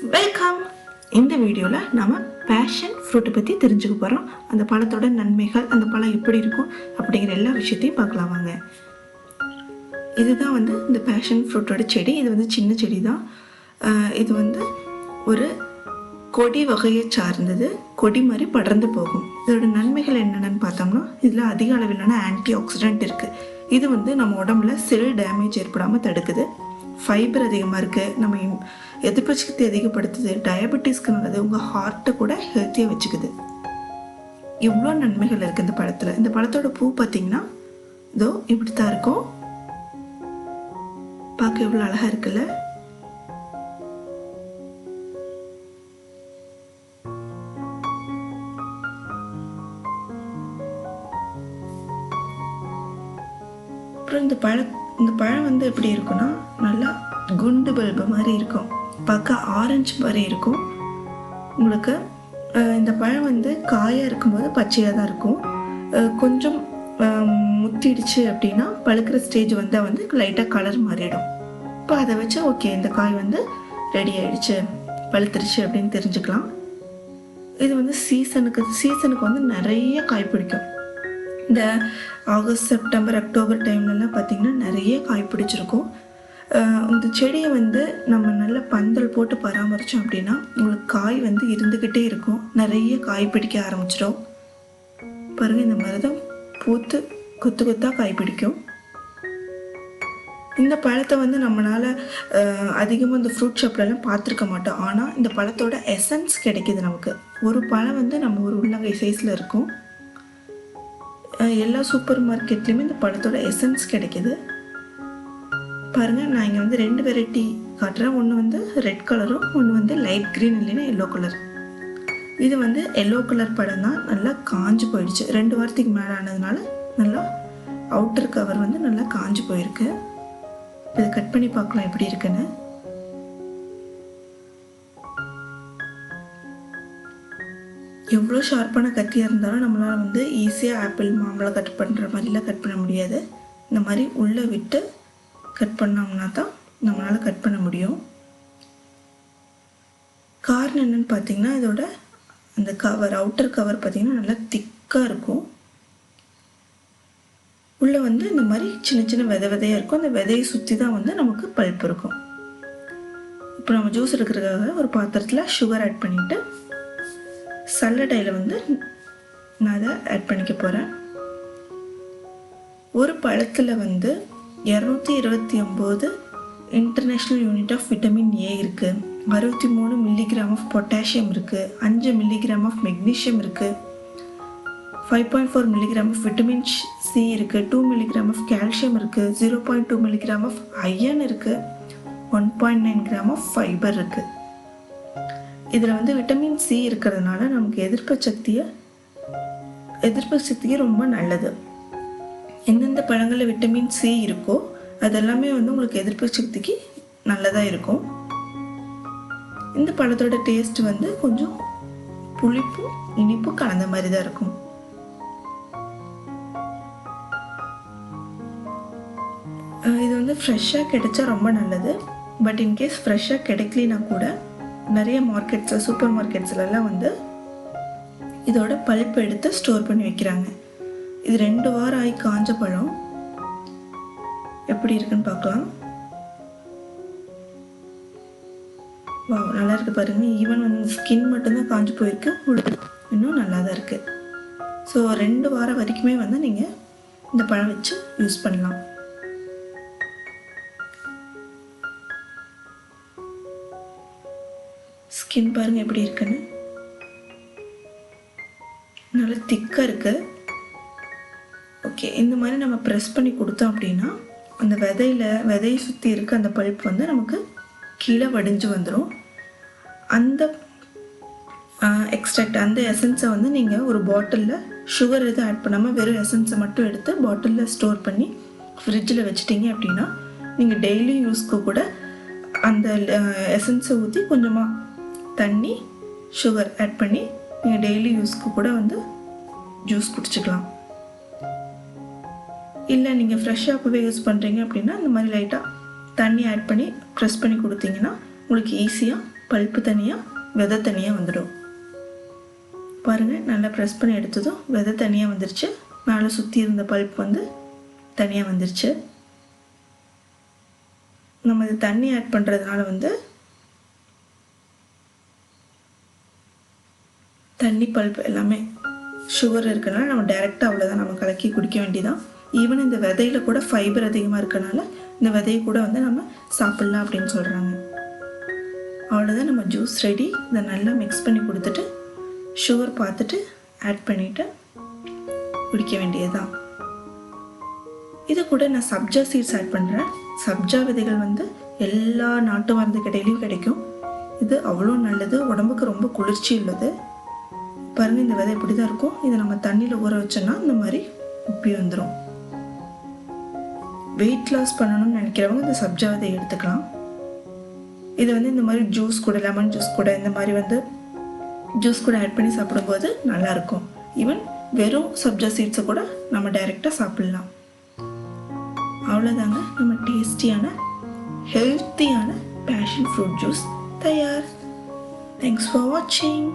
Welcome. இந்த வீடியோவில் நம்ம பேஷன் ஃப்ரூட்டை பற்றி தெரிஞ்சுக்க போகிறோம். அந்த பழத்தோட நன்மைகள், அந்த பழம் எப்படி இருக்கும் அப்படிங்கிற எல்லா விஷயத்தையும் பார்க்கலாம் வாங்க. இதுதான் இந்த பேஷன் ஃப்ரூட்டோட செடி. இது சின்ன செடி தான். இது ஒரு கொடி வகையை சார்ந்தது. கொடி மாதிரி படர்ந்து போகும். இதோட நன்மைகள் என்னென்னு பார்த்தோம்னா, இதில் அதிக அளவிலான ஆன்டி ஆக்சிடென்ட் இருக்குது. இது நம்ம உடம்புல செல் டேமேஜ் ஏற்படாமல் தடுக்குது. ஃபைபர் அதிகமாக இருக்குது. நம்ம எதிர்ப்பு சக்தி அதிகப்படுத்துது. டயபெட்டிஸ்க்கு நல்லது. உங்கள் ஹார்ட்டை கூட ஹெல்த்தியாக வச்சுக்குது. இவ்வளோ நன்மைகள் இருக்குது இந்த பழத்தில். இந்த பழத்தோட பூ பார்த்தீங்கன்னா இதோ இப்படி தான் இருக்கும். பார்க்க எவ்வளோ அழகாக இருக்குல்ல. அப்புறம் இந்த பழம் எப்படி இருக்குன்னா, நல்லா குண்டு பல்பு மாதிரி இருக்கும். பார்க்க ஆரஞ்சு மாதிரி இருக்கும். உங்களுக்கு இந்த பழம் காயாக இருக்கும்போது பச்சையாக தான் இருக்கும். கொஞ்சம் முத்திடுச்சு அப்படின்னா, பழுக்கிற ஸ்டேஜ் வந்தால் லைட்டாக கலர் மாறிடும். இப்போ அதை வச்சு ஓகே, இந்த காய் ரெடி ஆகிடுச்சு, பழுத்துருச்சு அப்படின்னு தெரிஞ்சுக்கலாம். இது சீசனுக்கு நிறைய காய் பிடிக்கும். இந்த ஆகஸ்ட், செப்டம்பர், அக்டோபர் டைம்லலாம் பார்த்திங்கன்னா நிறைய காய் பிடிச்சிருக்கும். இந்த செடியை நம்ம நல்லா பந்தல் போட்டு பராமரித்தோம் அப்படின்னா உங்களுக்கு காய் இருந்துக்கிட்டே இருக்கும். நிறைய காய் பிடிக்க ஆரம்பிச்சிடும். பாருங்கள், இந்த மாதிரி தான் பூத்து கொத்து கொத்தாக காய் பிடிக்கும். இந்த பழத்தை நம்மளால் அதிகமாக இந்த ஃப்ரூட் ஷாப்லலாம் பார்த்துருக்க மாட்டோம். ஆனால் இந்த பழத்தோட எசன்ஸ் கிடைக்கிது நமக்கு. ஒரு பழம் நம்ம ஒரு உள்ளங்கை சைஸில் இருக்கும். எல்லா சூப்பர் மார்க்கெட்லேயுமே இந்த பழத்தோட எசன்ஸ் கிடைக்கிது. பாருங்கள், நான் இங்கே 2 வெரைட்டி காட்டுறேன். ஒன்று ரெட் கலரும், ஒன்று லைட் க்ரீன் இல்லைன்னா எல்லோ கலர். இது எல்லோ கலர் பழம் தான். நல்லா காஞ்சு போயிடுச்சு. 2 வாரத்துக்கு மேலே ஆனதுனால நல்லா அவுட்டர் கவர் நல்லா காஞ்சு போயிருக்கு. இதை கட் பண்ணி பார்க்கலாம் எப்படி இருக்குன்னு. எவ்வளோ ஷார்ப்பான கத்தியாக இருந்தாலும் நம்மளால் ஈஸியாக ஆப்பிள், மாம்பழம் கட் பண்ணுற மாதிரிலாம் கட் பண்ண முடியாது. இந்த மாதிரி உள்ளே விட்டு கட் பண்ணோம்னா தான் நம்மளால் கட் பண்ண முடியும். காரணம் என்னென்னு பார்த்தீங்கன்னா, இதோட அந்த கவர், அவுட்டர் கவர் பார்த்திங்கன்னா நல்லா திக்காக இருக்கும். உள்ளே இந்த மாதிரி சின்ன சின்ன விதையாக இருக்கும். அந்த விதையை சுற்றி தான் நமக்கு பல்ப் இருக்கும். இப்போ நம்ம ஜூஸ் எடுக்கிறதுக்காக ஒரு பாத்திரத்தில் சுகர் ஆட் பண்ணிவிட்டு சல்லடையில் நான் அதை ஆட் பண்ணிக்க போகிறேன். ஒரு பழத்தில் 229 international unit of vitamin A இருக்குது. 63 மில்லிகிராம் ஆஃப் பொட்டாசியம் இருக்குது. 5 மில்லிகிராம் ஆஃப் மெக்னீஷியம் இருக்குது. 5.4 மில்லிகிராம் ஆஃப் விட்டமின் சி இருக்குது. 2 மில்லிகிராம் ஆஃப் கால்சியம் இருக்குது. 0.2 மில்லிகிராம் ஆஃப் அயர்ன் இருக்குது. 1.9 கிராம் ஆஃப் ஃபைபர் இருக்குது. இதில் விட்டமின் சி இருக்கிறதுனால நமக்கு எதிர்ப்பு சக்திக்கு ரொம்ப நல்லது. எந்தெந்த பழங்களில் விட்டமின் சி இருக்கோ அதெல்லாமே உங்களுக்கு எதிர்ப்பு சக்திக்கு நல்லதாக இருக்கும். இந்த பழத்தோட டேஸ்ட் கொஞ்சம் புளிப்பு இனிப்பு கலந்த மாதிரி தான் இருக்கும். இது ஃப்ரெஷ்ஷாக கிடைச்சா ரொம்ப நல்லது. பட் இன்கேஸ் ஃப்ரெஷ்ஷாக கிடைக்கலினா கூட நிறைய மார்க்கெட்ஸில், சூப்பர் மார்க்கெட்ஸ்லாம் இதோட பல்ப் எடுத்து ஸ்டோர் பண்ணி வைக்கிறாங்க. இது 2 வாரம் ஆகி காஞ்ச பழம். எப்படி இருக்குன்னு பார்க்கலாம். வா, நல்லா இருக்கு பாருங்கள். ஈவன் ஸ்கின் மட்டும்தான் காஞ்சு போயிருக்கு. இன்னும் நல்லா தான் இருக்குது. ஸோ 2 வாரம் வரைக்குமே நீங்கள் இந்த பழம் வச்சு யூஸ் பண்ணலாம். ஸ்கின் பாருங்கள் எப்படி இருக்குன்னு. நல்லா திக்காக இருக்குது. ஓகே, இந்த மாதிரி நம்ம ப்ரெஸ் பண்ணி கொடுத்தோம் அப்படின்னா அந்த விதையை சுற்றி இருக்க அந்த பல்ப் நமக்கு கீழே வடிஞ்சு வந்துடும். அந்த எக்ஸ்ட்ராக்ட், அந்த எசன்ஸை நீங்கள் ஒரு பாட்டிலில் சுகர் எதுவும் ஆட் பண்ணாமல் வெறும் எசன்ஸை மட்டும் எடுத்து பாட்டிலில் ஸ்டோர் பண்ணி ஃப்ரிட்ஜில் வச்சிட்டிங்க அப்படின்னா நீங்கள் டெய்லி யூஸ்க்கு கூட அந்த எசன்ஸை ஊற்றி கொஞ்சமாக தண்ணி, சுகர் ஆட் பண்ணி நீங்கள் டெய்லி யூஸ்க்கு கூட ஜூஸ் குடிச்சிக்கலாம். இல்லை நீங்கள் ஃப்ரெஷ்ஷாக அப்போவே யூஸ் பண்ணுறீங்க அப்படின்னா இந்த மாதிரி லைட்டாக தண்ணி ஆட் பண்ணி ப்ரெஸ் பண்ணி கொடுத்தீங்கன்னா உங்களுக்கு ஈஸியாக பல்ப்பு தனியாக விதை தனியாக வந்துடும். பாருங்கள், நல்லா ப்ரெஸ் பண்ணி எடுத்ததும் விதை தனியாக வந்துருச்சு, மேலே சுற்றி இருந்த பல்ப் வந்து தனியாக வந்துருச்சு. நம்ம இது தண்ணி ஆட் பண்ணுறதுனால வந்து தண்ணி பல்ப் எல்லாமே சுகர் இருக்கனால நம்ம டைரெக்டாக அவ்வளோதான் நம்ம கலக்கி குடிக்க வேண்டியதான். ஈவன் இந்த விதையில் கூட ஃபைபர் அதிகமாக இருக்கனால இந்த விதையை கூட வந்து நம்ம சாப்பிட்லாம் அப்படின்னு சொல்கிறாங்க. அவ்வளோதான், நம்ம ஜூஸ் ரெடி. இதை நல்லா மிக்ஸ் பண்ணி கொடுத்துட்டு சுகர் பார்த்துட்டு ஆட் பண்ணிவிட்டு குடிக்க வேண்டியது தான். இது கூட நான் சப்ஜா சீட்ஸ் ஆட் பண்ணுறேன். சப்ஜா விதைகள் வந்து எல்லா நாட்டு மருந்து கடையிலையும் கிடைக்கும். இது அவ்வளோ நல்லது, உடம்புக்கு ரொம்ப குளிர்ச்சி உள்ளது. பாருங்கள், இந்த விதை இப்படி தான் இருக்கும். இதை நம்ம தண்ணியில் ஊற வச்சோன்னா இந்த மாதிரி இப்படி வந்துடும். வெயிட் லாஸ் பண்ணணும்னு நினைக்கிறவங்க இந்த சப்ஜா விதை எடுத்துக்கலாம். இது வந்து இந்த மாதிரி ஜூஸ் கூட, லெமன் ஜூஸ் கூட, இந்த மாதிரி வந்து ஜூஸ் கூட ஆட் பண்ணி சாப்பிடும்போது நல்லாயிருக்கும். ஈவன் வெறும் சப்ஜா சீட்ஸை கூட நம்ம டைரெக்டாக சாப்பிட்லாம். அவ்வளோதாங்க, நம்ம டேஸ்டியான ஹெல்த்தியான பேஷன் ஃப்ரூட் ஜூஸ் தயார். தேங்க்ஸ் ஃபார் வாட்சிங்.